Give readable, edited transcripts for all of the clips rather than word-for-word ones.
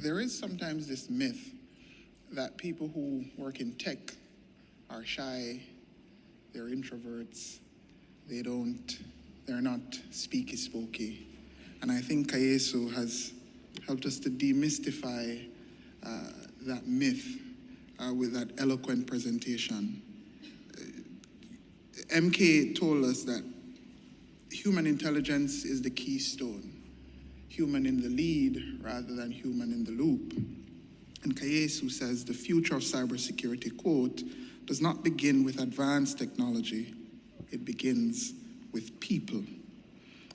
there is sometimes this myth that people who work in tech are shy, they're introverts, they're not speaky-spokey. And I think Kayesu has helped us to demystify that myth with that eloquent presentation. MK told us that human intelligence is the keystone, human in the lead rather than human in the loop. And Kayesu says the future of cybersecurity, quote, does not begin with advanced technology, it begins with people.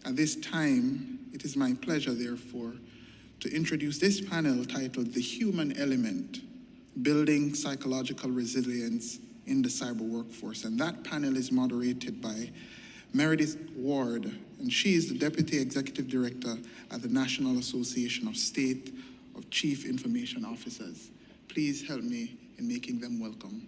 At this time, it is my pleasure, therefore, to introduce this panel titled The Human Element, Building Psychological Resilience in the Cyber Workforce. And that panel is moderated by Meredith Ward, and she is the Deputy Executive Director at the National Association of State of Chief Information Officers. Please help me in making them welcome.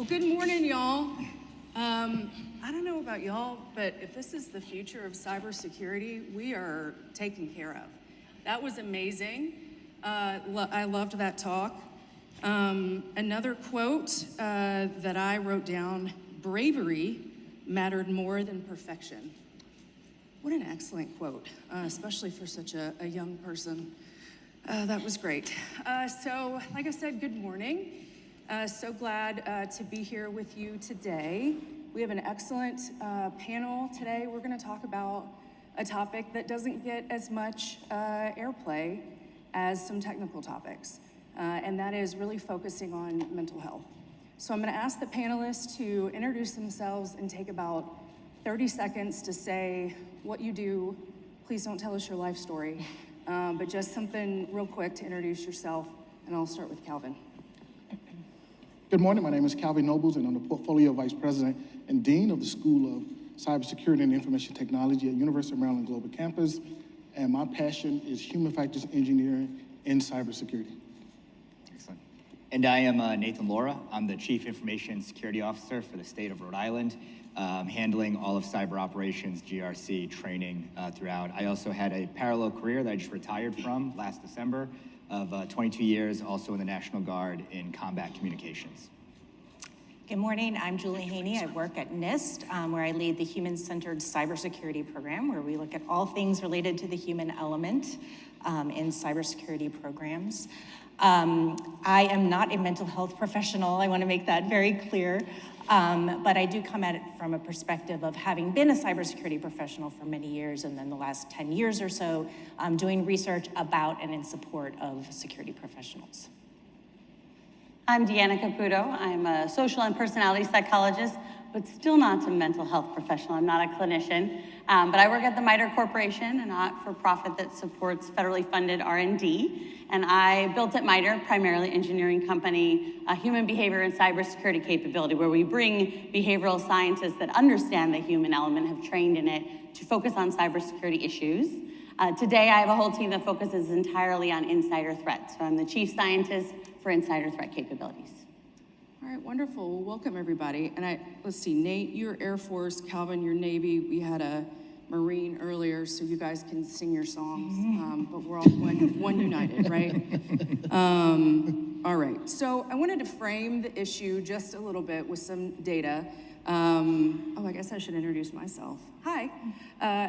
Good morning, y'all. I don't know about y'all, but if this is the future of cybersecurity, we are taken care of. That was amazing. I loved that talk. Another quote that I wrote down, bravery mattered more than perfection. What an excellent quote, especially for such a young person. That was great. So, like I said, good morning. So glad to be here with you today. We have an excellent panel today. We're going to talk about a topic that doesn't get as much airplay as some technical topics, and that is really focusing on mental health. So I'm going to ask the panelists to introduce themselves and take about 30 seconds to say what you do. Please don't tell us your life story, but just something real quick to introduce yourself, and I'll start with Calvin. Good morning, my name is Calvin Nobles, and I'm the Portfolio Vice President and Dean of the School of Cybersecurity and Information Technology at University of Maryland Global Campus, and my passion is human factors engineering in cybersecurity. Excellent. And I am Nathan Laura. I'm the Chief Information Security Officer for the state of Rhode Island, handling all of cyber operations, GRC, training throughout. I also had a parallel career that I just retired from last December, of 22 years, also in the National Guard in combat communications. Good morning, I'm Julie Haney. I work at NIST, where I lead the Human-Centered Cybersecurity Program, where we look at all things related to the human element in cybersecurity programs. I am not a mental health professional. I want to make that very clear. But I do come at it from a perspective of having been a cybersecurity professional for many years, and then the last 10 years or so, doing research about and in support of security professionals. I'm Deanna Caputo. I'm a social and personality psychologist, but still not a mental health professional. I'm not a clinician, but I work at the MITRE Corporation, a not-for-profit that supports federally funded R&D. And I built at MITRE, primarily engineering company, a human behavior and cybersecurity capability where we bring behavioral scientists that understand the human element, have trained in it, to focus on cybersecurity issues. Today, I have a whole team that focuses entirely on insider threats. So I'm the chief scientist for insider threat capabilities. All right, wonderful. Well, welcome everybody. And let's see, Nate, you're Air Force, Calvin, you're Navy. We had a Marine earlier, so you guys can sing your songs, but we're all one united, right? All right, so I wanted to frame the issue just a little bit with some data. I guess I should introduce myself. Hi,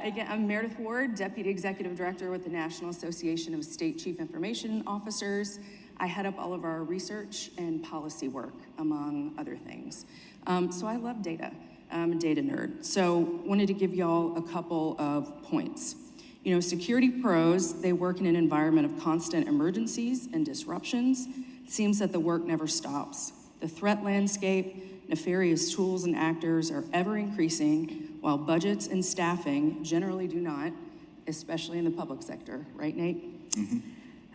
again, I'm Meredith Ward, Deputy Executive Director with the National Association of State Chief Information Officers. I head up all of our research and policy work, among other things. So I love data. I'm a data nerd. So wanted to give y'all a couple of points. You know, security pros, they work in an environment of constant emergencies and disruptions. It seems that the work never stops. The threat landscape, nefarious tools and actors are ever increasing, while budgets and staffing generally do not, especially in the public sector. Right, Nate?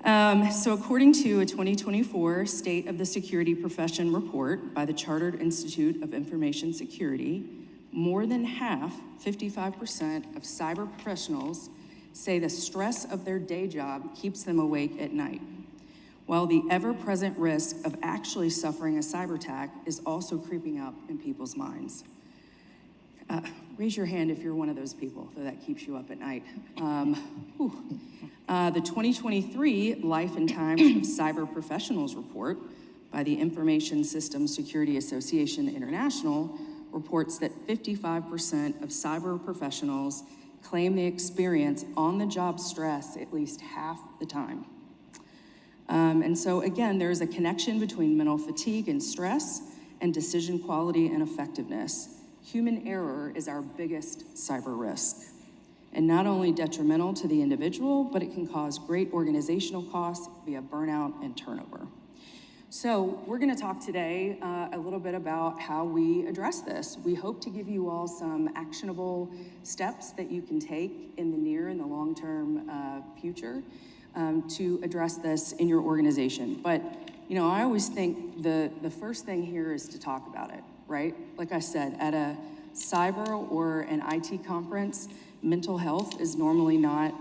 So according to a 2024 State of the Security Profession report by the Chartered Institute of Information Security, more than half, 55% of cyber professionals say the stress of their day job keeps them awake at night, while the ever-present risk of actually suffering a cyber attack is also creeping up in people's minds. Raise your hand if you're one of those people that keeps you up at night. The 2023 Life and Times of Cyber Professionals report by the Information Systems Security Association International reports that 55% of cyber professionals claim they experience on-the-job stress at least half the time. And so again, there is a connection between mental fatigue and stress and decision quality and effectiveness. Human error is our biggest cyber risk, and not only detrimental to the individual, but it can cause great organizational costs via burnout and turnover. So we're gonna talk today a little bit about how we address this. We hope to give you all some actionable steps that you can take in the near and the long-term future to address this in your organization. But you know, I always think the first thing here is to talk about it, right? Like I said, at a cyber or an IT conference, mental health is normally not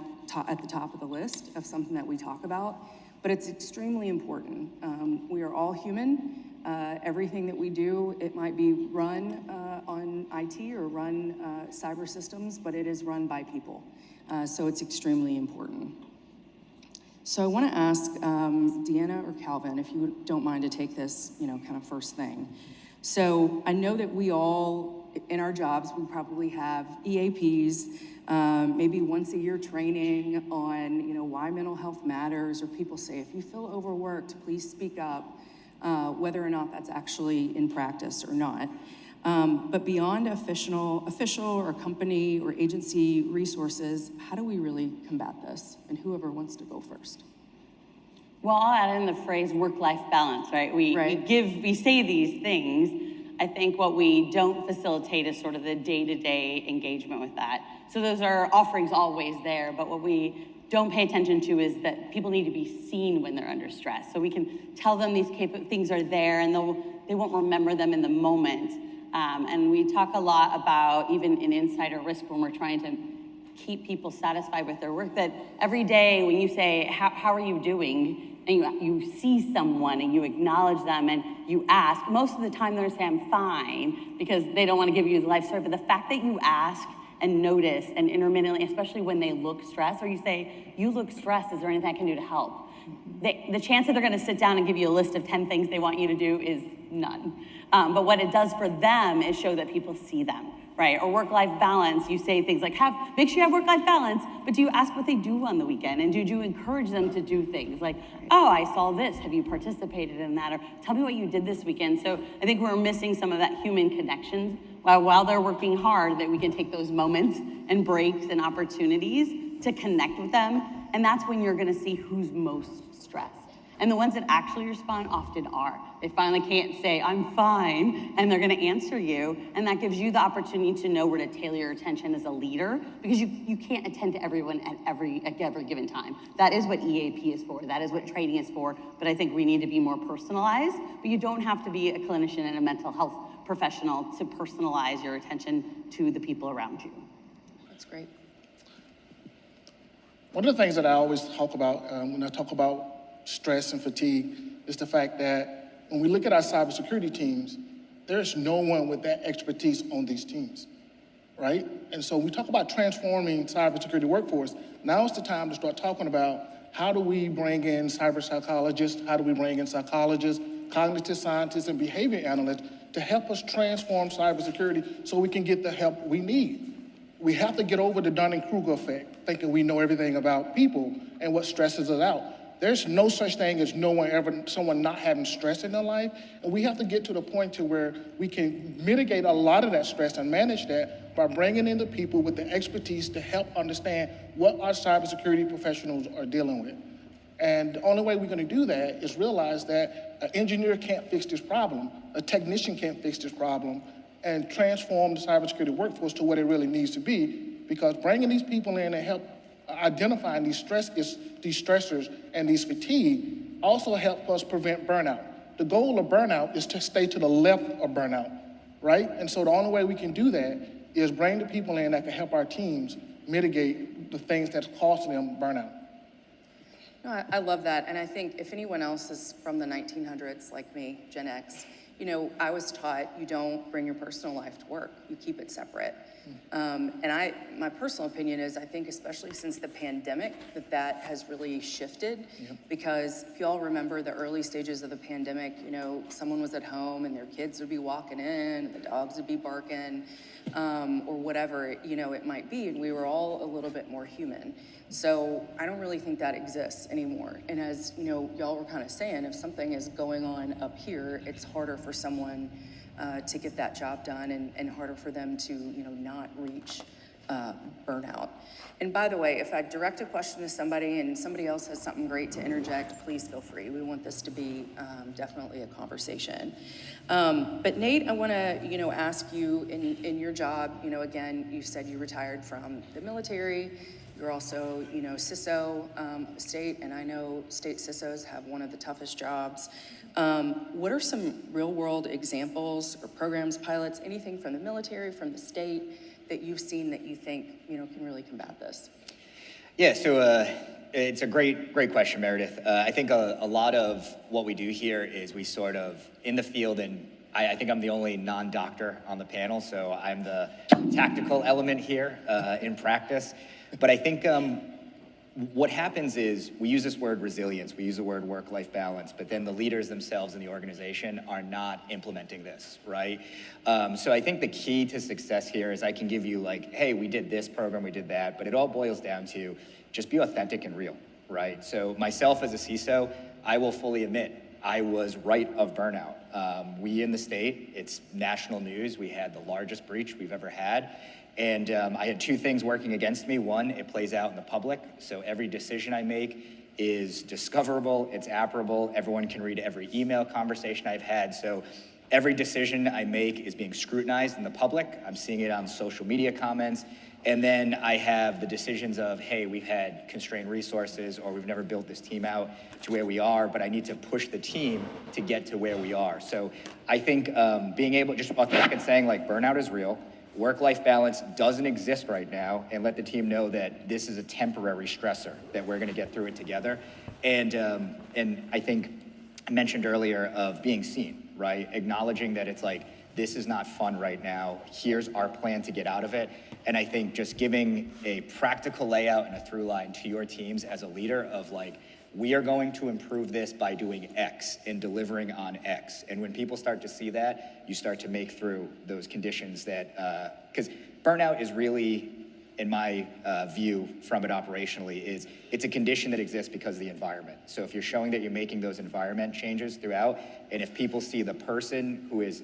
at the top of the list of something that we talk about, but it's extremely important. We are all human. Everything that we do, it might be run on IT or run cyber systems, but it is run by people. So it's extremely important. So I want to ask Deanna or Calvin, if you don't mind to take this, you know, kind of first thing. So I know that we all, in our jobs, we probably have EAPs, maybe once a year training on, you know, why mental health matters, or people say, if you feel overworked, please speak up, whether or not that's actually in practice or not. But beyond official or company or agency resources, how do we really combat this? And whoever wants to go first. Well, I'll add in the phrase work-life balance, right? We say these things. I think what we don't facilitate is sort of the day-to-day engagement with that. So those are offerings always there, but what we don't pay attention to is that people need to be seen when they're under stress. So we can tell them these things are there, and they won't remember them in the moment. And we talk a lot about, even in insider risk, when we're trying to keep people satisfied with their work, that every day when you say, how are you doing? And you see someone and you acknowledge them and you ask, most of the time they're gonna say, I'm fine, because they don't wanna give you the life story, but the fact that you ask and notice and intermittently, especially when they look stressed, or you say, you look stressed, is there anything I can do to help? The chance that they're gonna sit down and give you a list of 10 things they want you to do is none. But what it does for them is show that people see them, right? Or work-life balance, you say things like, make sure you have work-life balance, but do you ask what they do on the weekend? And do you encourage them to do things like, oh, I saw this, have you participated in that? Or tell me what you did this weekend. So I think we're missing some of that human connection while they're working hard, that we can take those moments and breaks and opportunities to connect with them. And that's when you're gonna see who's most stressed. And the ones that actually respond often are. They finally can't say, I'm fine, and they're gonna answer you, and that gives you the opportunity to know where to tailor your attention as a leader, because you can't attend to everyone at every given time. That is what EAP is for, that is what training is for, but I think we need to be more personalized, but you don't have to be a clinician and a mental health professional to personalize your attention to the people around you. That's great. One of the things that I always talk about when I talk about stress and fatigue is the fact that when we look at our cybersecurity teams, there's no one with that expertise on these teams, right? And so we talk about transforming cybersecurity workforce. Now is the time to start talking about how do we bring in cyber psychologists, how do we bring in psychologists, cognitive scientists, and behavior analysts to help us transform cybersecurity so we can get the help we need. We have to get over the Dunning-Kruger effect, thinking we know everything about people and what stresses us out. There's no such thing as someone not having stress in their life, and we have to get to the point to where we can mitigate a lot of that stress and manage that by bringing in the people with the expertise to help understand what our cybersecurity professionals are dealing with. And the only way we're gonna do that is realize that an engineer can't fix this problem, a technician can't fix this problem, and transform the cybersecurity workforce to what it really needs to be, because bringing these people in and help identifying these stressors and these fatigue also help us prevent burnout. The goal of burnout is to stay to the left of burnout, right? And so the only way we can do that is bring the people in that can help our teams mitigate the things that's causing them burnout. No, I love that. And I think if anyone else is from the 1900s, like me, Gen X, you know, I was taught you don't bring your personal life to work. You keep it separate. And my personal opinion is I think especially since the pandemic that has really shifted. Yep. Because if you all remember the early stages of the pandemic, you know, someone was at home and their kids would be walking in, the dogs would be barking, or whatever, you know, it might be. And we were all a little bit more human. So I don't really think that exists anymore. And as, you know, y'all were kind of saying, if something is going on up here, it's harder for someone to get that job done and harder for them to, you know, not reach burnout. And by the way, if I direct a question to somebody and somebody else has something great to interject, please feel free. We want this to be definitely a conversation. But Nate, I want to, you know, ask you in your job, you know, again, you said you retired from the military. You're also, you know, CISO state, and I know state CISOs have one of the toughest jobs. What are some real world examples or programs, pilots, anything from the military, from the state that you've seen that you think, you know, can really combat this? Yeah, so it's a great question, Meredith. I think a lot of what we do here is we sort of, in the field, and I think I'm the only non-doctor on the panel, so I'm the tactical element here in practice. But I think what happens is we use this word resilience, we use the word work-life balance, but then the leaders themselves in the organization are not implementing this, right? So I think the key to success here is I can give you like, hey, we did this program, we did that, but it all boils down to just be authentic and real, right? So myself as a CISO, I will fully admit, I was right of burnout. We in the state, it's national news, we had the largest breach we've ever had. And I had two things working against me. One, it plays out in the public. So every decision I make is discoverable, it's apparable. Everyone can read every email conversation I've had. So every decision I make is being scrutinized in the public. I'm seeing it on social media comments. And then I have the decisions of, hey, we've had constrained resources or we've never built this team out to where we are, but I need to push the team to get to where we are. So I think being able, just authentic and saying like burnout is real, work-life balance doesn't exist right now, and let the team know that this is a temporary stressor, that we're gonna get through it together. And I think I mentioned earlier of being seen, right? Acknowledging that it's like, this is not fun right now, here's our plan to get out of it. And I think just giving a practical layout and a through line to your teams as a leader of like, we are going to improve this by doing X and delivering on X. And when people start to see that, you start to make through those conditions that, because burnout is really, in my view from it operationally, is it's a condition that exists because of the environment. So if you're showing that you're making those environment changes throughout, and if people see the person who is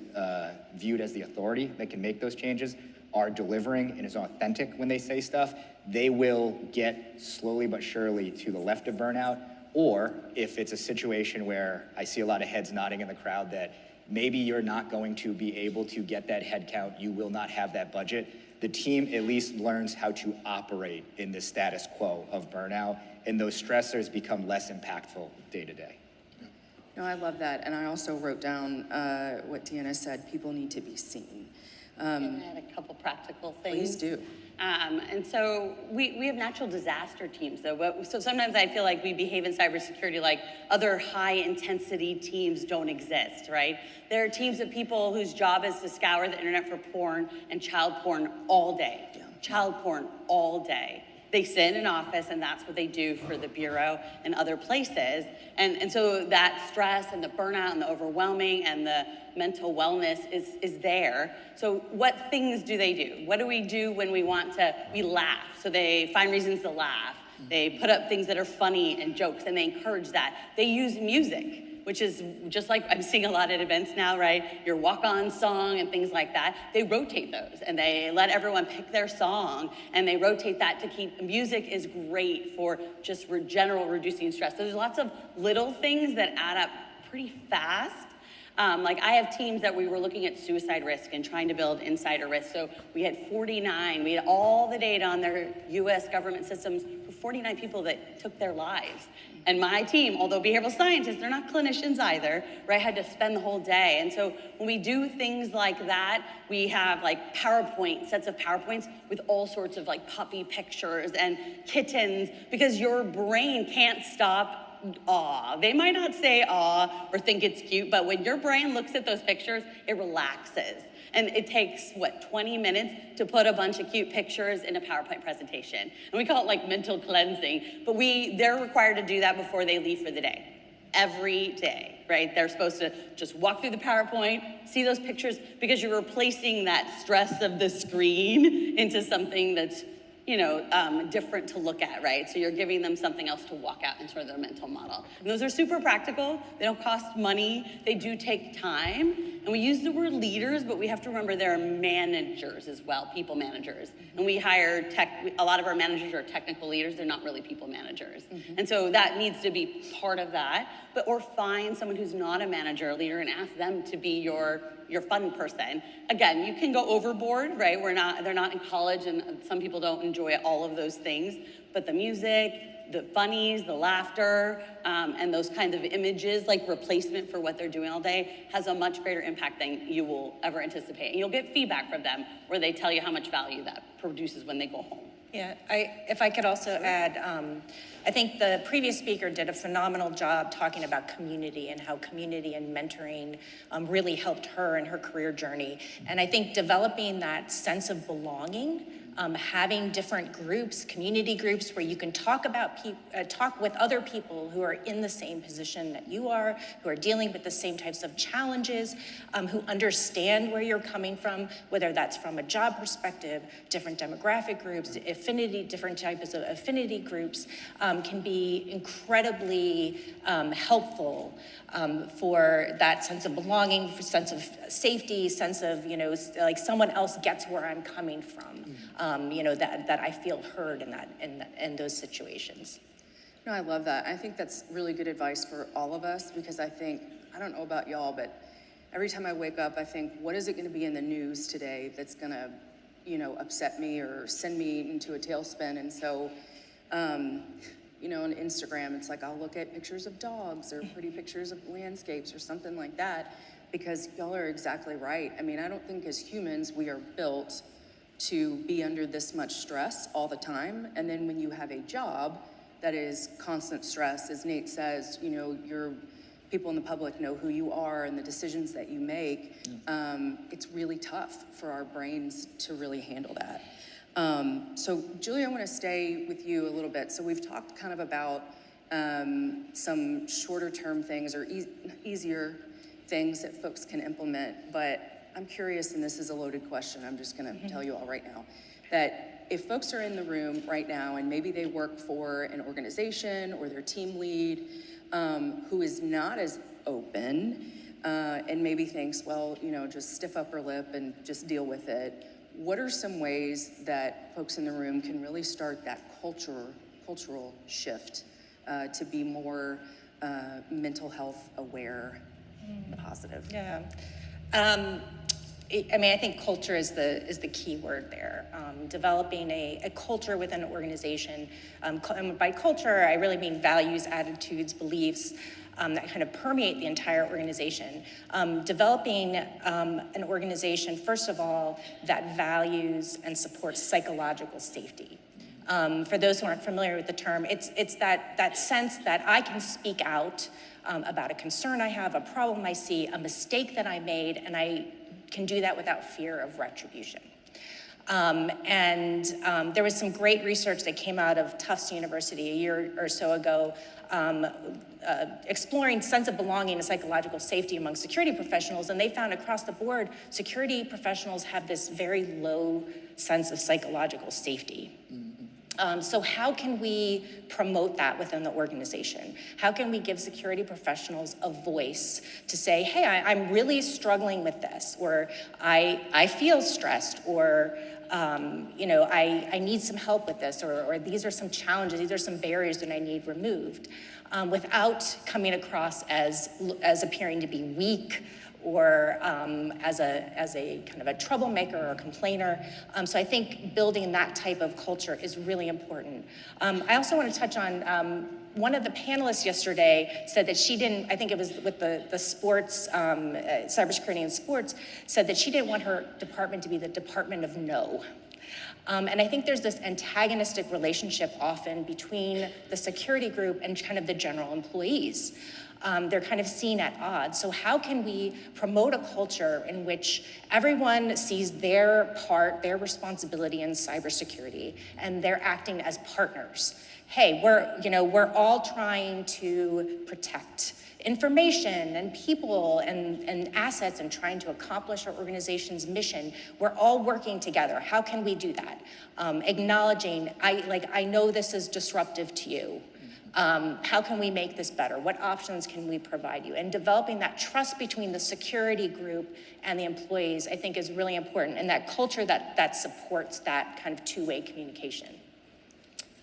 viewed as the authority that can make those changes are delivering and is authentic when they say stuff, they will get slowly but surely to the left of burnout. Or if it's a situation where I see a lot of heads nodding in the crowd that maybe you're not going to be able to get that head count, you will not have that budget, the team at least learns how to operate in the status quo of burnout, and those stressors become less impactful day to day. No, I love that. And I also wrote down what Deanna said, people need to be seen. And I had a couple practical things. Please do. And so we have natural disaster teams, though. So sometimes I feel like we behave in cybersecurity like other high intensity teams don't exist, right? There are teams of people whose job is to scour the internet for porn and child porn all day. Yeah. Child porn all day. They sit in an office and that's what they do for the Bureau and other places. And so that stress and the burnout and the overwhelming and the mental wellness is there. So what things do they do? What do we do when we laugh? So they find reasons to laugh. They put up things that are funny and jokes and they encourage that. They use music, which is just like I'm seeing a lot at events now, right? Your walk-on song and things like that. They rotate those and they let everyone pick their song and they rotate that to keep, music is great for just general reducing stress. So there's lots of little things that add up pretty fast. Like I have teams that we were looking at suicide risk and trying to build insider risk. So we had 49, we had all the data on their US government systems for 49 people that took their lives. And my team, although behavioral scientists, they're not clinicians either, right, had to spend the whole day. And so when we do things like that, we have like sets of PowerPoints with all sorts of like puppy pictures and kittens, because your brain can't stop awe. They might not say awe or think it's cute, but when your brain looks at those pictures, it relaxes. And it takes, 20 minutes to put a bunch of cute pictures in a PowerPoint presentation. And we call it like mental cleansing, but they're required to do that before they leave for the day. Every day, right? They're supposed to just walk through the PowerPoint, see those pictures, because you're replacing that stress of the screen into something that's, different to look at, right? So you're giving them something else to walk out into their mental model. And those are super practical. They don't cost money. They do take time. And we use the word leaders, but we have to remember there are managers as well, people managers. And we hire a lot of our managers are technical leaders. They're not really people managers. And so that needs to be part of that. Or find someone who's not a manager or leader and ask them to be your fun person. Again, you can go overboard, right? They're not in college, and some people don't enjoy all of those things, but the music, the funnies, the laughter, and those kinds of images, like replacement for what they're doing all day, has a much greater impact than you will ever anticipate. And you'll get feedback from them where they tell you how much value that produces when they go home. Yeah, if I could also add, I think the previous speaker did a phenomenal job talking about community and how community and mentoring really helped her in her career journey. And I think developing that sense of belonging, having different groups, community groups, where you can talk with other people who are in the same position that you are, who are dealing with the same types of challenges, who understand where you're coming from, whether that's from a job perspective, different demographic groups, different types of affinity groups, can be incredibly helpful for that sense of belonging, for sense of safety, sense of, like someone else gets where I'm coming from, that I feel heard in those situations. No, I love that. I think that's really good advice for all of us, because I don't know about y'all, but every time I wake up, I think, what is it going to be in the news today that's going to, upset me or send me into a tailspin? And so, on Instagram, it's like I'll look at pictures of dogs or pretty pictures of landscapes or something like that, because y'all are exactly right. I mean, I don't think as humans we are built to be under this much stress all the time. And then when you have a job that is constant stress, as Nate says, your people in the public know who you are and the decisions that you make. It's really tough for our brains to really handle that. So Julie, I want to stay with you a little bit. So we've talked kind of about some shorter term things or easier things that folks can implement, but I'm curious, and this is a loaded question, I'm just going to tell you all right now, that if folks are in the room right now and maybe they work for an organization or their team lead who is not as open and maybe thinks, well, just stiff upper lip and just deal with it, what are some ways that folks in the room can really start that cultural shift to be more mental health aware, positive? Yeah. I think culture is the key word there. Developing a culture within an organization. And by culture, I really mean values, attitudes, beliefs that kind of permeate the entire organization. Developing an organization, first of all, that values and supports psychological safety. For those who aren't familiar with the term, it's that sense that I can speak out about a concern I have, a problem I see, a mistake that I made, and I can do that without fear of retribution. There was some great research that came out of Tufts University a year or so ago, exploring sense of belonging and psychological safety among security professionals, and they found across the board, security professionals have this very low sense of psychological safety. So how can we promote that within the organization? How can we give security professionals a voice to say, hey, I'm really struggling with this, or I feel stressed, or I need some help with this, or these are some challenges, these are some barriers that I need removed, without coming across as appearing to be weak or as a kind of a troublemaker or a complainer. So I think building that type of culture is really important. I also want to touch on one of the panelists yesterday said that she didn't, I think it was with the sports, cybersecurity and sports, said that she didn't want her department to be the department of no. And I think there's this antagonistic relationship often between the security group and kind of the general employees. They're kind of seen at odds. So how can we promote a culture in which everyone sees their part, their responsibility in cybersecurity, and they're acting as partners? Hey, we're all trying to protect information and people and assets and trying to accomplish our organization's mission. We're all working together. How can we do that? Acknowledging, I know this is disruptive to you. How can we make this better? What options can we provide you? And developing that trust between the security group and the employees, I think, is really important, and that culture that supports that kind of two-way communication.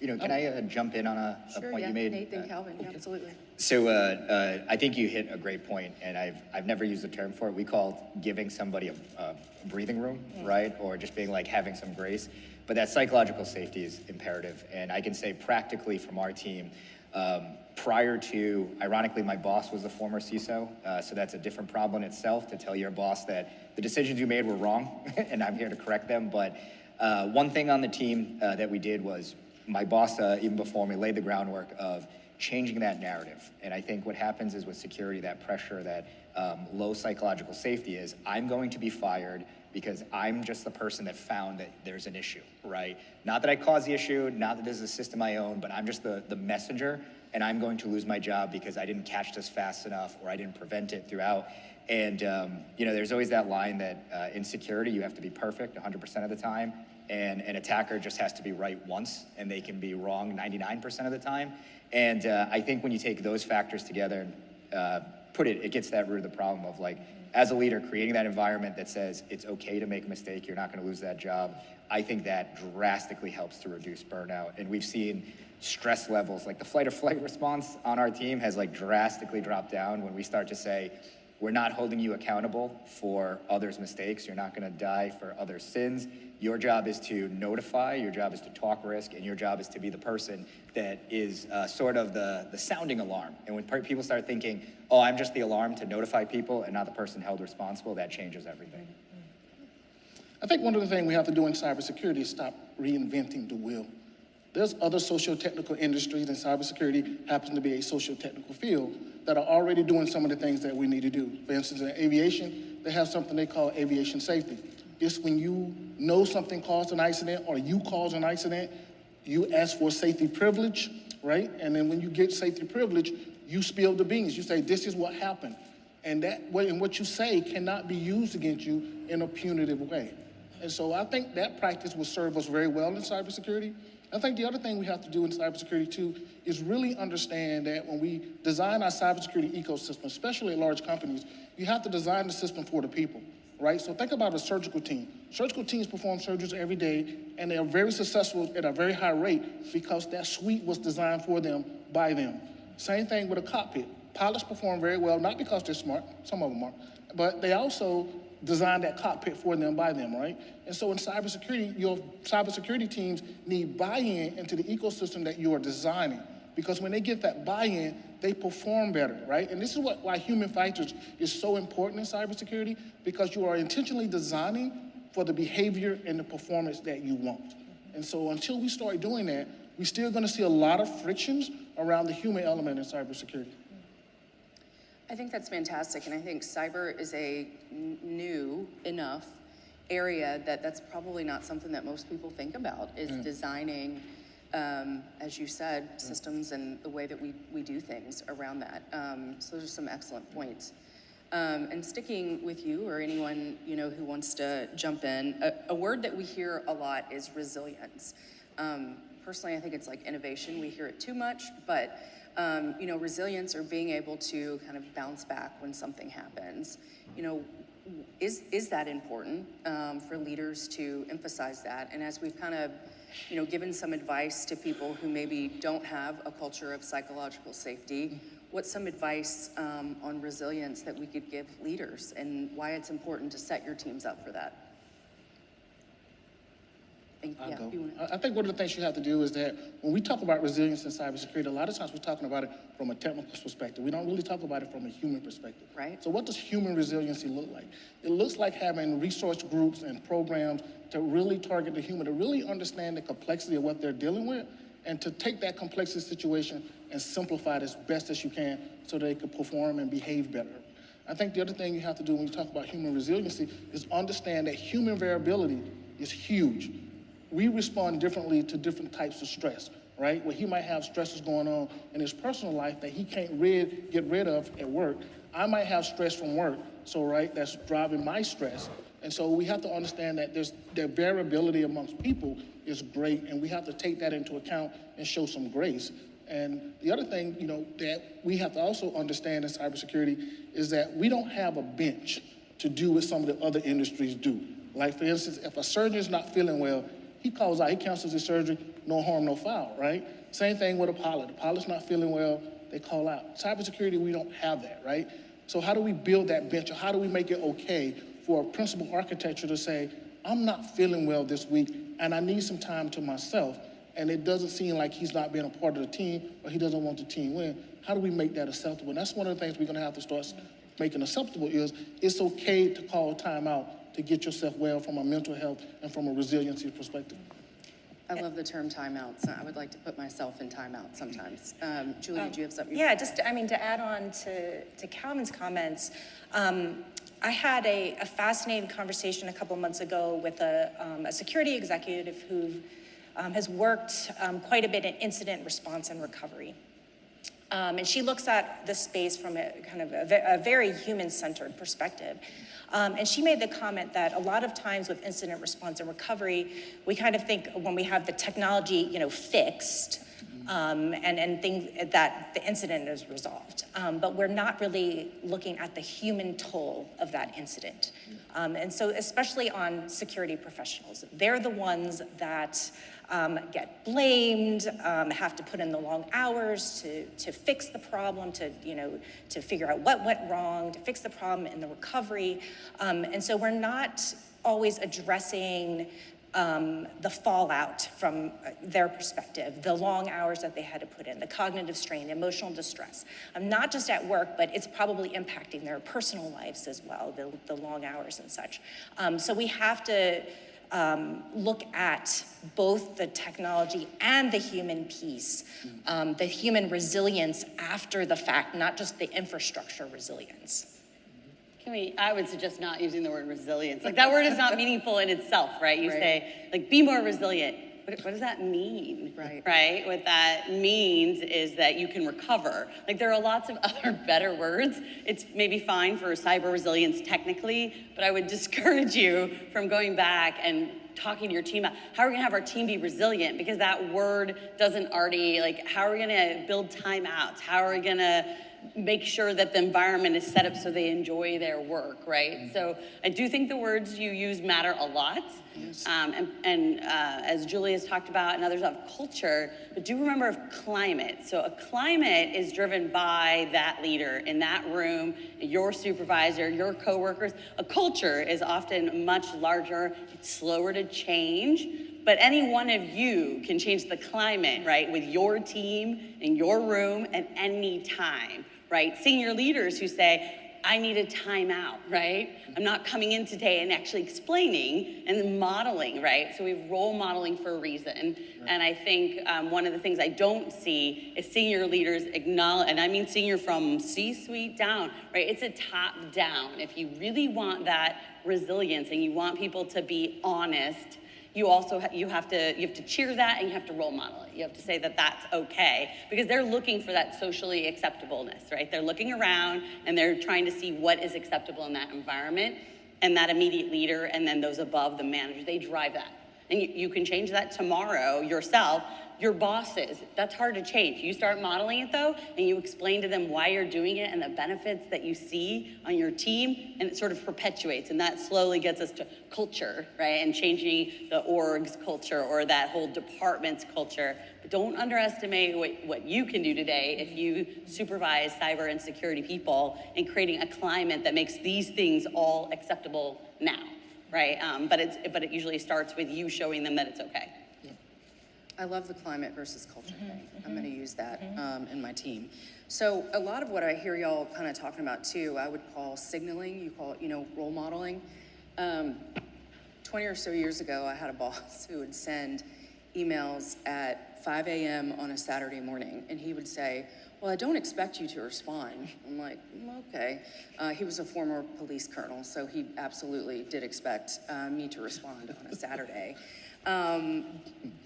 Can I jump in on a point you made? Nathan, Calvin, yeah, absolutely. So I think you hit a great point, and I've never used the term for it. We call giving somebody a breathing room, right? Or just being like having some grace. But that psychological safety is imperative. And I can say practically from our team, prior to, ironically, my boss was a former CISO, so that's a different problem in itself to tell your boss that the decisions you made were wrong, and I'm here to correct them. But one thing on the team that we did was, my boss, even before me, laid the groundwork of changing that narrative. And I think what happens is with security, that pressure, that low psychological safety is, I'm going to be fired because I'm just the person that found that there's an issue, right? Not that I caused the issue, not that this is a system I own, but I'm just the messenger, and I'm going to lose my job because I didn't catch this fast enough, or I didn't prevent it throughout. And there's always that line that in security, you have to be perfect 100% of the time, and an attacker just has to be right once, and they can be wrong 99% of the time. And I think when you take those factors together and it gets to that root of the problem of, like, as a leader, creating that environment that says it's okay to make a mistake, you're not gonna lose that job. I think that drastically helps to reduce burnout. And we've seen stress levels, like the fight or flight response on our team has drastically dropped down when we start to say, we're not holding you accountable for others' mistakes. You're not gonna die for other sins. Your job is to notify, your job is to talk risk, and your job is to be the person that is sort of the sounding alarm. And when people start thinking, oh, I'm just the alarm to notify people and not the person held responsible, that changes everything. I think one of the things we have to do in cybersecurity is stop reinventing the wheel. There's other socio-technical industries, and cybersecurity happens to be a socio-technical field, that are already doing some of the things that we need to do. For instance, in aviation, they have something they call aviation safety. It's when you know something caused an accident or you cause an accident, you ask for safety privilege, right? And then when you get safety privilege, you spill the beans. You say, this is what happened. And what you say cannot be used against you in a punitive way. And so I think that practice will serve us very well in cybersecurity. I think the other thing we have to do in cybersecurity too is really understand that when we design our cybersecurity ecosystem, especially at large companies, you have to design the system for the people, right? So think about a surgical team. Surgical teams perform surgeries every day, and they are very successful at a very high rate because that suite was designed for them by them. Same thing with a cockpit. Pilots perform very well, not because they're smart, some of them are, but they also design that cockpit for them, by them, right? And so in cybersecurity, your cybersecurity teams need buy-in into the ecosystem that you are designing, because when they get that buy-in, they perform better, right? And this is why human factors is so important in cybersecurity, because you are intentionally designing for the behavior and the performance that you want. And so until we start doing that, we're still gonna see a lot of frictions around the human element in cybersecurity. I think that's fantastic, and I think cyber is a new enough area that's probably not something that most people think about, is designing, as you said, systems and the way that we do things around that. So those are some excellent points. And sticking with you or anyone who wants to jump in, a word that we hear a lot is resilience. Personally, I think it's like innovation. We hear it too much, but resilience, or being able to kind of bounce back when something happens, is that important for leaders to emphasize that? And as we've kind of, given some advice to people who maybe don't have a culture of psychological safety, what's some advice on resilience that we could give leaders and why it's important to set your teams up for that? I'll Yeah, go. you wanna- I think one of the things you have to do is that when we talk about resilience in cybersecurity, a lot of times we're talking about it from a technical perspective. We don't really talk about it from a human perspective. Right. So what does human resiliency look like? It looks like having resource groups and programs to really target the human, to really understand the complexity of what they're dealing with, and to take that complexity situation and simplify it as best as you can so they can perform and behave better. I think the other thing you have to do when you talk about human resiliency is understand that human variability is huge. We respond differently to different types of stress, right? Where he might have stresses going on in his personal life that he can't get rid of at work. I might have stress from work, so right, that's driving my stress. And so we have to understand that the variability amongst people is great, and we have to take that into account and show some grace. And the other thing, that we have to also understand in cybersecurity is that we don't have a bench to do what some of the other industries do. Like, for instance, if a surgeon is not feeling well, he calls out, he cancels his surgery, no harm, no foul, right? Same thing with a pilot. The pilot's not feeling well, they call out. Cybersecurity, we don't have that, right? So how do we build that bench, or how do we make it okay for a principal architecture to say, I'm not feeling well this week, and I need some time to myself, and it doesn't seem like he's not being a part of the team, or he doesn't want the team win. How do we make that acceptable? And that's one of the things we're gonna have to start making acceptable is it's okay to call time out to get yourself well from a mental health and from a resiliency perspective. I love the term timeouts. I would like to put myself in timeout sometimes. Julie, did you have something? Yeah, to add on to Calvin's comments, I had a fascinating conversation a couple months ago with a security executive who has worked quite a bit in incident response and recovery. And she looks at the space from a kind of a very human-centered perspective. And she made the comment that a lot of times with incident response and recovery, we kind of think when we have the technology, fixed, and things that the incident is resolved. But we're not really looking at the human toll of that incident. And so especially on security professionals, they're the ones that get blamed, have to put in the long hours to fix the problem, to figure out what went wrong, to fix the problem in the recovery. And so we're not always addressing the fallout from their perspective, the long hours that they had to put in, the cognitive strain, the emotional distress. Not just at work, but it's probably impacting their personal lives as well, the long hours and such. So we have to look at both the technology and the human piece, the human resilience after the fact, not just the infrastructure resilience. I would suggest not using the word resilience. Like, that word is not meaningful in itself, right? You say, like, be more resilient. What does that mean? Right? What that means is that you can recover. Like, there are lots of other better words. It's maybe fine for cyber resilience technically, but I would discourage you from going back and talking to your team about how are we gonna have our team be resilient, because that word doesn't already, like, how are we gonna build timeouts? How are we gonna make sure that the environment is set up so they enjoy their work, right? So I do think the words you use matter a lot. Yes. As Julie has talked about and others have, culture, but do remember of climate. So a climate is driven by that leader in that room, your supervisor, your coworkers. A culture is often much larger, it's slower to change, but any one of you can change the climate, right, with your team, in your room, at any time, right? Senior leaders who say, I need a timeout, right? I'm not coming in today and actually explaining and then modeling, right? So we have role modeling for a reason. Right. And I think one of the things I don't see is senior leaders acknowledge, and I mean senior from C-suite down, right? It's a top down. If you really want that resilience and you want people to be honest, you also you have to cheer that, and you have to role model it. You have to say that that's okay, because they're looking for that socially acceptableness, right? They're looking around and they're trying to see what is acceptable in that environment, and that immediate leader and then those above, the manager, they drive that. And you can change that tomorrow yourself, your bosses, that's hard to change. You start modeling it though, and you explain to them why you're doing it and the benefits that you see on your team, and it sort of perpetuates, and that slowly gets us to culture, right? And changing the org's culture or that whole department's culture. But don't underestimate what you can do today if you supervise cyber and security people in creating a climate that makes these things all acceptable now, right? But it usually starts with you showing them that it's okay. I love the climate versus culture thing. I'm going to use that in my team. So a lot of what I hear y'all kind of talking about too, I would call signaling. You call it, role modeling. 20 or so years ago, I had a boss who would send emails at 5 a.m. on a Saturday morning, and he would say, well, I don't expect you to respond. I'm like, okay. He was a former police colonel, so he absolutely did expect me to respond on a Saturday.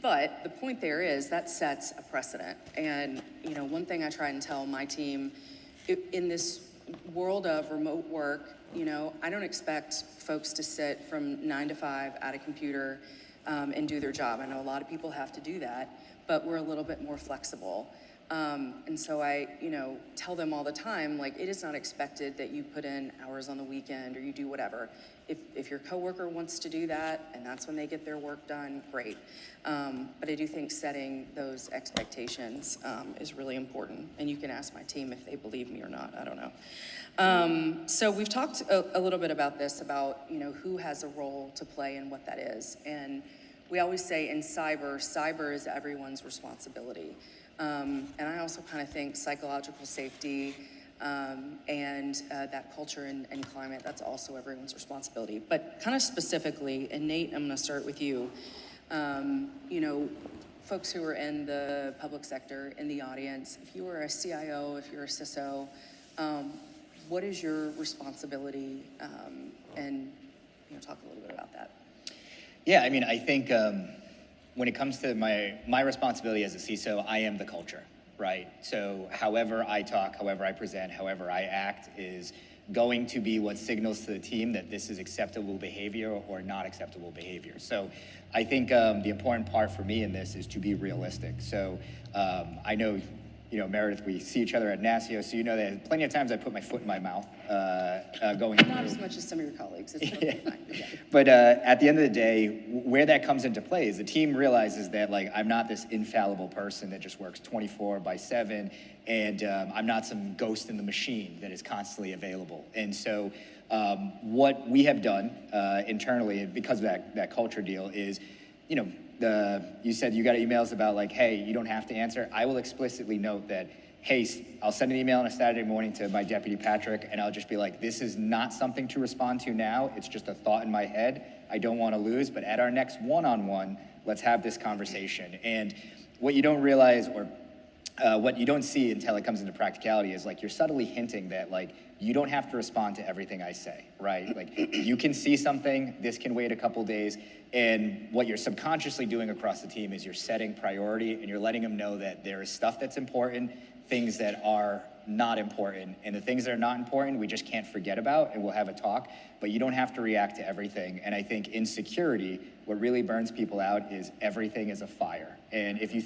But the point there is that sets a precedent. And, one thing I try and tell my team, in this world of remote work, I don't expect folks to sit from 9 to 5 at a computer and do their job. I know a lot of people have to do that, but we're a little bit more flexible. And so I, tell them all the time, like, it is not expected that you put in hours on the weekend or you do whatever. If your coworker wants to do that and that's when they get their work done, great. But I do think setting those expectations is really important. And you can ask my team if they believe me or not, I don't know. So we've talked a little bit about this, about, who has a role to play and what that is. And we always say in cyber is everyone's responsibility. And I also kind of think psychological safety and that culture and climate, that's also everyone's responsibility. But kind of specifically, and Nate, I'm going to start with you. Folks who are in the public sector, in the audience, if you are a CIO, if you're a CISO, what is your responsibility? And talk a little bit about that. Yeah, I mean, I think when it comes to my responsibility as a CISO, I am the culture, right? So however I talk, however I present, however I act is going to be what signals to the team that this is acceptable behavior or not acceptable behavior. So I think the important part for me in this is to be realistic. So I know, Meredith, we see each other at NASIO, so you know that plenty of times I put my foot in my mouth going Not through. as much as some of your colleagues. It's totally fine. Yeah. But at the end of the day, where that comes into play is the team realizes that, like, I'm not this infallible person that just works 24/7, and I'm not some ghost in the machine that is constantly available. And so what we have done internally, because of that culture deal, is, you said you got emails about, like, hey, you don't have to answer. I will explicitly note that, hey, I'll send an email on a Saturday morning to my deputy Patrick, and I'll just be like, this is not something to respond to now. It's just a thought in my head. I don't want to lose, but at our next one-on-one, let's have this conversation. And what you don't realize, or what you don't see until it comes into practicality, is, like, you're subtly hinting that, like, you don't have to respond to everything I say, right? Like, you can see something, this can wait a couple days, and what you're subconsciously doing across the team is you're setting priority, and you're letting them know that there is stuff that's important, things that are not important, and the things that are not important, we just can't forget about, and we'll have a talk, but you don't have to react to everything. And I think in security, what really burns people out is everything is a fire. And if you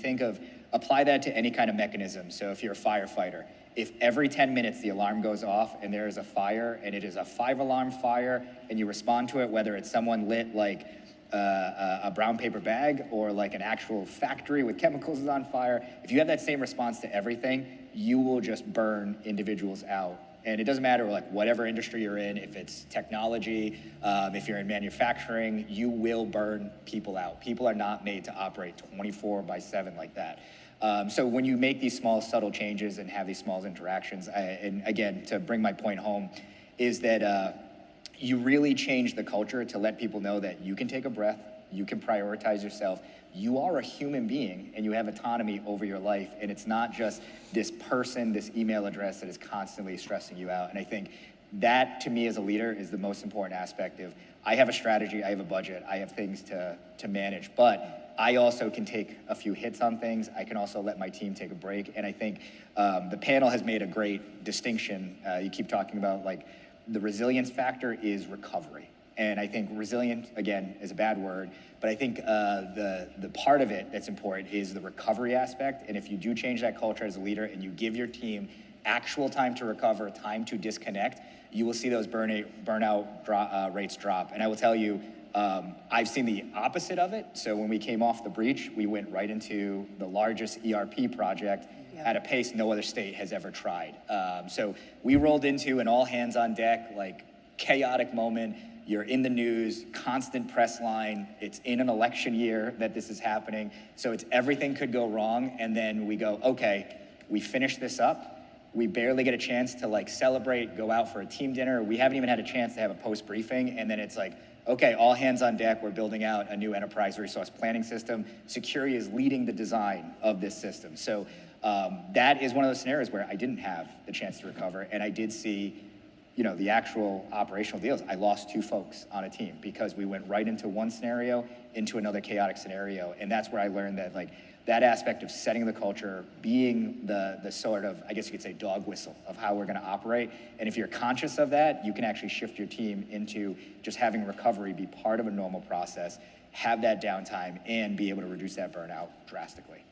apply that to any kind of mechanism, so if you're a firefighter, if every 10 minutes the alarm goes off and there is a fire, and it is a 5-alarm fire, and you respond to it, whether it's someone lit, like, a brown paper bag, or like an actual factory with chemicals is on fire, if you have that same response to everything, you will just burn individuals out. And it doesn't matter, like, whatever industry you're in, if it's technology, if you're in manufacturing, you will burn people out. People are not made to operate 24/7 like that. So when you make these small, subtle changes and have these small interactions, and again, to bring my point home, is that you really change the culture to let people know that you can take a breath, you can prioritize yourself, you are a human being, and you have autonomy over your life, and it's not just this person, this email address that is constantly stressing you out. And I think that, to me as a leader, is the most important aspect of, I have a strategy, I have a budget, I have things to manage, but I also can take a few hits on things. I can also let my team take a break. And I think the panel has made a great distinction. You keep talking about, like, the resilience factor is recovery. And I think resilient, again, is a bad word, but I think the part of it that's important is the recovery aspect. And if you do change that culture as a leader and you give your team actual time to recover, time to disconnect, you will see those burnout rates drop. And I will tell you, I've seen the opposite of it. So when we came off the breach, we went right into the largest ERP project at a pace no other state has ever tried. So we rolled into an all hands on deck, like chaotic moment. You're in the news, constant press line. It's in an election year that this is happening. So it's everything could go wrong. And then we go, okay, we finish this up. We barely get a chance to like celebrate, go out for a team dinner. We haven't even had a chance to have a post briefing. And then it's like, okay, all hands on deck. We're building out a new enterprise resource planning system. Security is leading the design of this system. So that is one of those scenarios where I didn't have the chance to recover. And I did see, you know, the actual operational deals. I lost 2 folks on a team because we went right into one scenario, into another chaotic scenario. And that's where I learned that like that aspect of setting the culture, being the sort of, I guess you could say, dog whistle of how we're gonna operate. And if you're conscious of that, you can actually shift your team into just having recovery be part of a normal process, have that downtime, and be able to reduce that burnout drastically.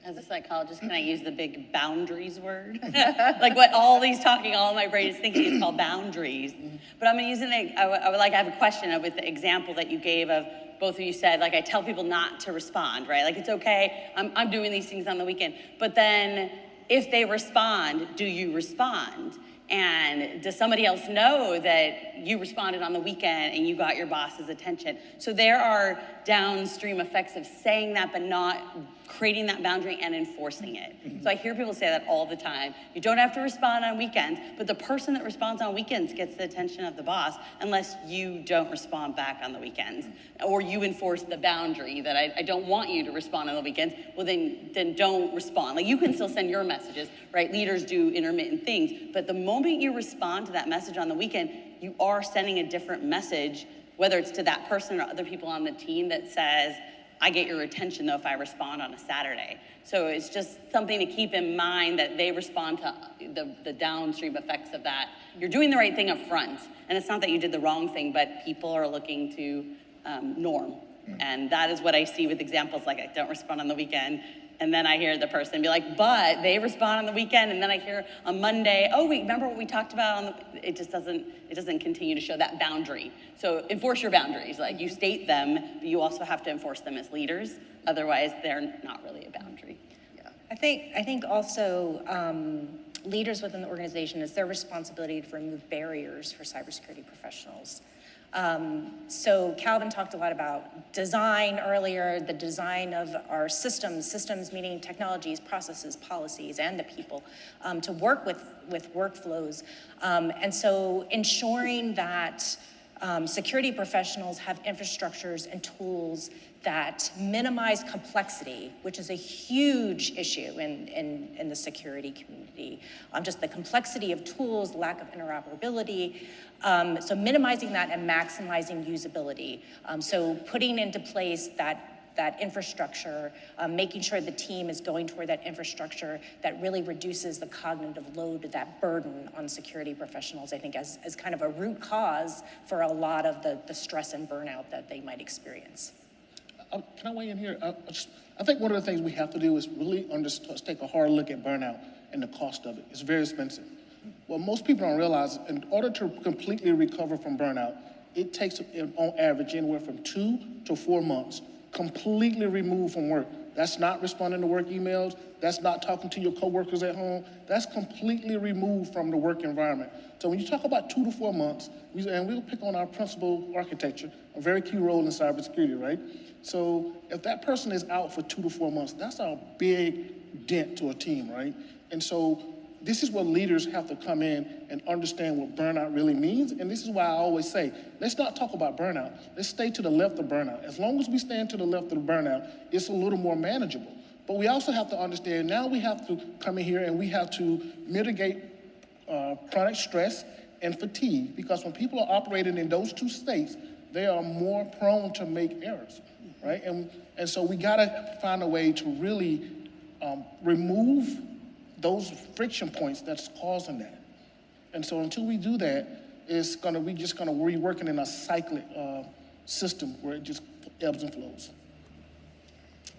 As a psychologist, can I use the big boundaries word? Like what all my brain is thinking is called boundaries. But I'm gonna use it, I have a question with the example that you gave of both of you said, like I tell people not to respond, right? Like it's okay, I'm doing these things on the weekend. But then if they respond, do you respond? And does somebody else know that you responded on the weekend and you got your boss's attention? So there are downstream effects of saying that but not creating that boundary and enforcing it. So I hear people say that all the time. You don't have to respond on weekends, but the person that responds on weekends gets the attention of the boss unless you don't respond back on the weekends. Or you enforce the boundary that I don't want you to respond on the weekends. Well, then don't respond. Like you can still send your messages, right? Leaders do intermittent things, but the moment you respond to that message on the weekend, you are sending a different message, whether it's to that person or other people on the team that says, I get your attention though if I respond on a Saturday. So it's just something to keep in mind that they respond to the downstream effects of that. You're doing the right thing up front, and it's not that you did the wrong thing, but people are looking to norm. And that is what I see with examples like I don't respond on the weekend. And then I hear the person be like, but they respond on the weekend. And then I hear on Monday, oh, wait, remember what we talked about on the, it doesn't continue to show that boundary. So enforce your boundaries. Like you state them, but you also have to enforce them as leaders. Otherwise, they're not really a boundary. Yeah. I think also leaders within the organization, it's their responsibility to remove barriers for cybersecurity professionals. So Calvin talked a lot about design earlier, the design of our systems meaning technologies, processes, policies, and the people to work with workflows. And so ensuring that security professionals have infrastructures and tools that minimize complexity, which is a huge issue in the security community. Just the complexity of tools, lack of interoperability. So minimizing that and maximizing usability. So putting into place that infrastructure, making sure the team is going toward that infrastructure that really reduces the cognitive load, that burden on security professionals, I think as kind of a root cause for a lot of the stress and burnout that they might experience. Can I weigh in here? I think one of the things we have to do is really take a hard look at burnout and the cost of it. It's very expensive. What most people don't realize, in order to completely recover from burnout, it takes, on average, anywhere from 2 to 4 months, completely removed from work. That's not responding to work emails. That's not talking to your coworkers at home. That's completely removed from the work environment. So when you talk about 2 to 4 months, and we'll pick on our principal architecture, a very key role in cybersecurity, right? So if that person is out for 2 to 4 months, that's a big dent to a team, right? And so this is where leaders have to come in and understand what burnout really means. And this is why I always say, let's not talk about burnout. Let's stay to the left of burnout. As long as we stand to the left of the burnout, it's a little more manageable. But we also have to understand now we have to come in here and we have to mitigate chronic stress and fatigue, because when people are operating in those two states, they are more prone to make errors, right? And so we gotta find a way to really remove those friction points that's causing that. And so until we do that, we just gonna be working in a cyclic system where it just ebbs and flows.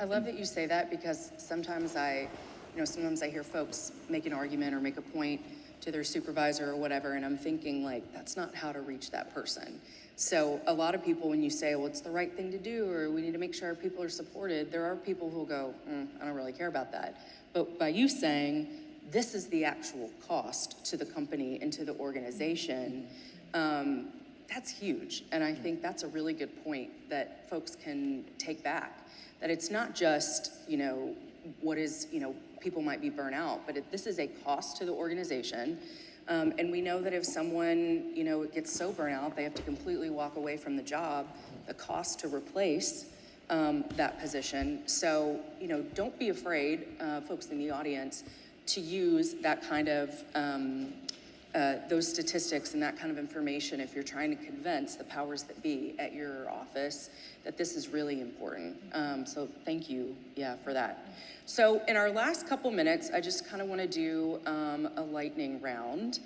I love that you say that because sometimes I hear folks make an argument or make a point to their supervisor or whatever, and I'm thinking like, that's not how to reach that person. So a lot of people, when you say, well, it's the right thing to do, or we need to make sure our people are supported, there are people who will go, I don't really care about that. But by you saying, this is the actual cost to the company and to the organization, that's huge. And I think that's a really good point that folks can take back. That it's not just, what is, people might be burnt out, but this is a cost to the organization. And we know that if someone, gets so burnt out, they have to completely walk away from the job, the cost to replace that position. So, don't be afraid, folks in the audience, to use that kind of, those statistics and that kind of information if you're trying to convince the powers that be at your office that this is really important. So thank you, for that. So in our last couple minutes, I just kind of want to do a lightning round.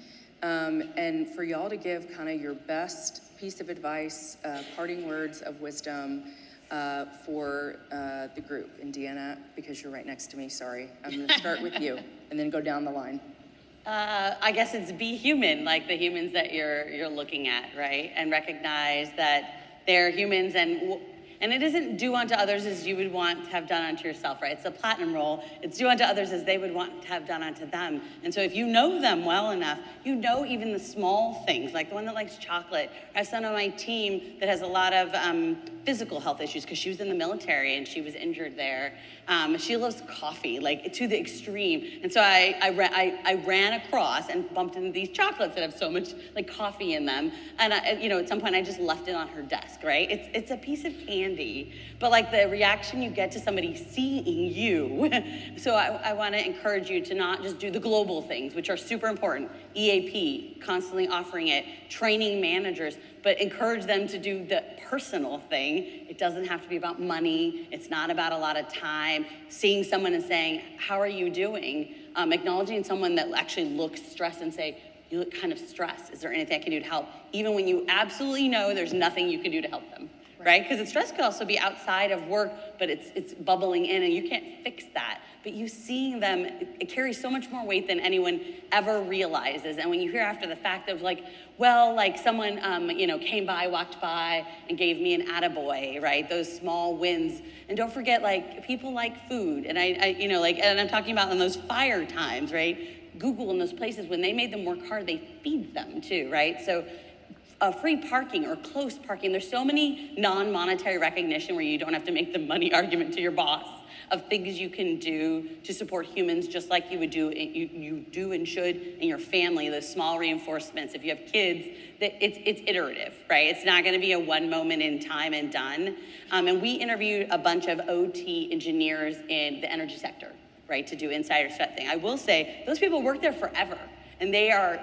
And for y'all to give kind of your best piece of advice, parting words of wisdom for the group. And Deanna, because you're right next to me, sorry. I'm going to start with you and then go down the line. I guess it's be human, like the humans that you're looking at, right? And recognize that they're humans, and it isn't do unto others as you would want to have done unto yourself, right? It's the platinum rule. It's do unto others as they would want to have done unto them. And so if you know them well enough, you know even the small things, like the one that likes chocolate. I have someone on my team that has a lot of physical health issues because she was in the military and she was injured there. She loves coffee, like to the extreme. And so I ran across and bumped into these chocolates that have so much like coffee in them. And at some point I just left it on her desk, right? It's a piece of candy, but like the reaction you get to somebody seeing you. So I want to encourage you to not just do the global things, which are super important. EAP, constantly offering it, training managers, but encourage them to do the personal thing. It doesn't have to be about money. It's not about a lot of time. Seeing someone and saying, how are you doing? Acknowledging someone that actually looks stressed and say, you look kind of stressed. Is there anything I can do to help? Even when you absolutely know there's nothing you can do to help them, right? Because the stress could also be outside of work, but it's bubbling in and you can't fix that. But you seeing them, it carries so much more weight than anyone ever realizes. And when you hear after the fact of like, well, like someone, came by, walked by and gave me an attaboy, right? Those small wins. And don't forget, like, people like food. And and I'm talking about in those fire times, right? Google and those places, when they made them work hard, they feed them too, right? So free parking or close parking. There's so many non-monetary recognition where you don't have to make the money argument to your boss of things you can do to support humans just like you would do, you do and should in your family, those small reinforcements. If you have kids, that it's iterative, right? It's not gonna be a one moment in time and done. And we interviewed a bunch of OT engineers in the energy sector, right, to do insider threat thing. I will say, those people work there forever. And they are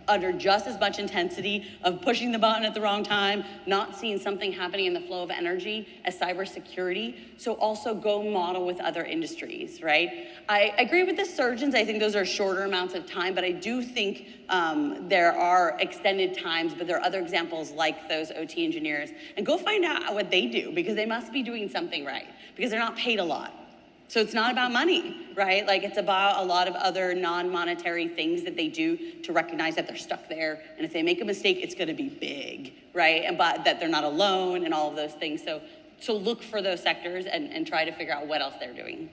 under just as much intensity of pushing the button at the wrong time, not seeing something happening in the flow of energy as cybersecurity. So also go model with other industries, right? I agree with the surgeons. I think those are shorter amounts of time, but I do think there are extended times, but there are other examples like those OT engineers. And go find out what they do, because they must be doing something right, because they're not paid a lot. So it's not about money, right? Like it's about a lot of other non-monetary things that they do to recognize that they're stuck there. And if they make a mistake, it's gonna be big, right? And but that they're not alone and all of those things. So look for those sectors and try to figure out what else they're doing.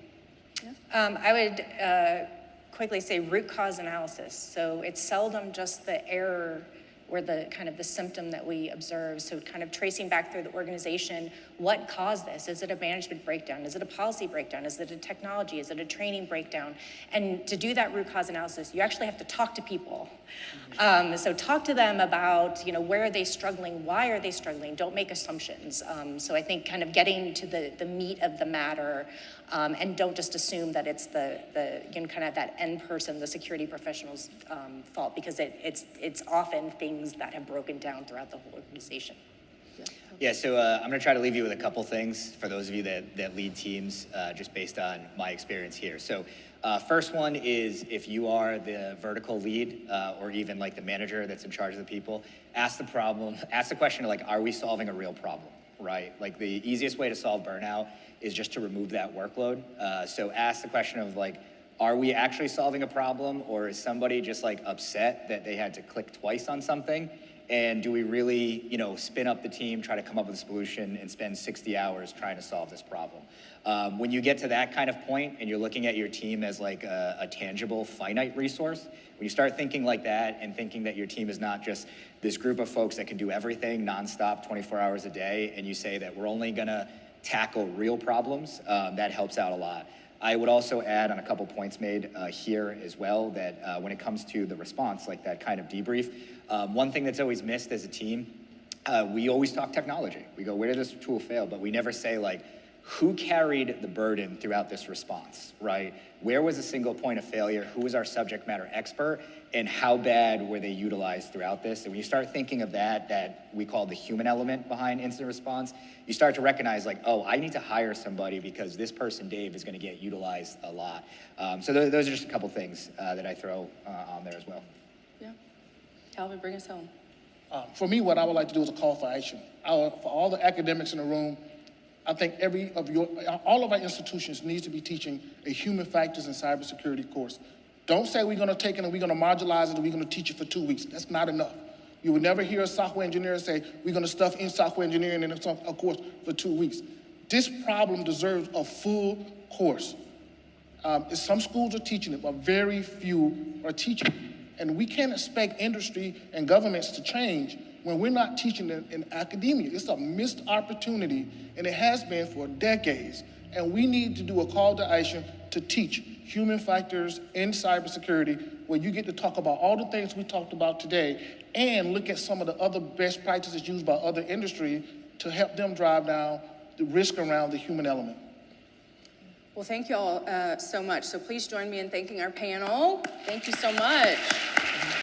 I would quickly say root cause analysis. So it's seldom just the error or the kind of the symptom that we observe. So kind of tracing back through the organization, what caused this? Is it a management breakdown? Is it a policy breakdown? Is it a technology? Is it a training breakdown? And to do that root cause analysis, you actually have to talk to people. So talk to them about, where are they struggling? Why are they struggling? Don't make assumptions. So I think kind of getting to the meat of the matter, and don't just assume that it's the kind of that end person, the security professional's fault, because it's often things that have broken down throughout the whole organization. Yeah, so I'm going to try to leave you with a couple things for those of you that lead teams, just based on my experience here. So First one is if you are the vertical lead or even like the manager that's in charge of the people, ask the question of like, are we solving a real problem, right? Like the easiest way to solve burnout is just to remove that workload. So ask the question of like, are we actually solving a problem, or is somebody just like upset that they had to click twice on something? And do we really, spin up the team, try to come up with a solution, and spend 60 hours trying to solve this problem? When you get to that kind of point and you're looking at your team as like a tangible, finite resource, when you start thinking like that and thinking that your team is not just this group of folks that can do everything nonstop 24 hours a day, and you say that we're only gonna tackle real problems, that helps out a lot. I would also add on a couple points made here as well that when it comes to the response, like that kind of debrief, one thing that's always missed as a team, we always talk technology. We go, where did this tool fail? But we never say like, who carried the burden throughout this response, right? Where was a single point of failure? Who was our subject matter expert? And how bad were they utilized throughout this? And when you start thinking of that we call the human element behind incident response, you start to recognize like, oh, I need to hire somebody because this person, Dave, is gonna get utilized a lot. So those are just a couple things that I throw on there as well. Yeah. Calvin, bring us home. For me, what I would like to do is a call for action. For all the academics in the room, I think all of our institutions needs to be teaching a human factors and cybersecurity course. Don't say we're gonna take it and we're gonna modularize it and we're gonna teach it for 2 weeks. That's not enough. You will never hear a software engineer say, we're gonna stuff in software engineering in a course for 2 weeks. This problem deserves a full course. Some schools are teaching it, but very few are teaching it. And we can't expect industry and governments to change when we're not teaching it in academia. It's a missed opportunity, and it has been for decades. And we need to do a call to action to teach human factors in cybersecurity, where you get to talk about all the things we talked about today and look at some of the other best practices used by other industry to help them drive down the risk around the human element. Well, thank you all so much. So please join me in thanking our panel. Thank you so much.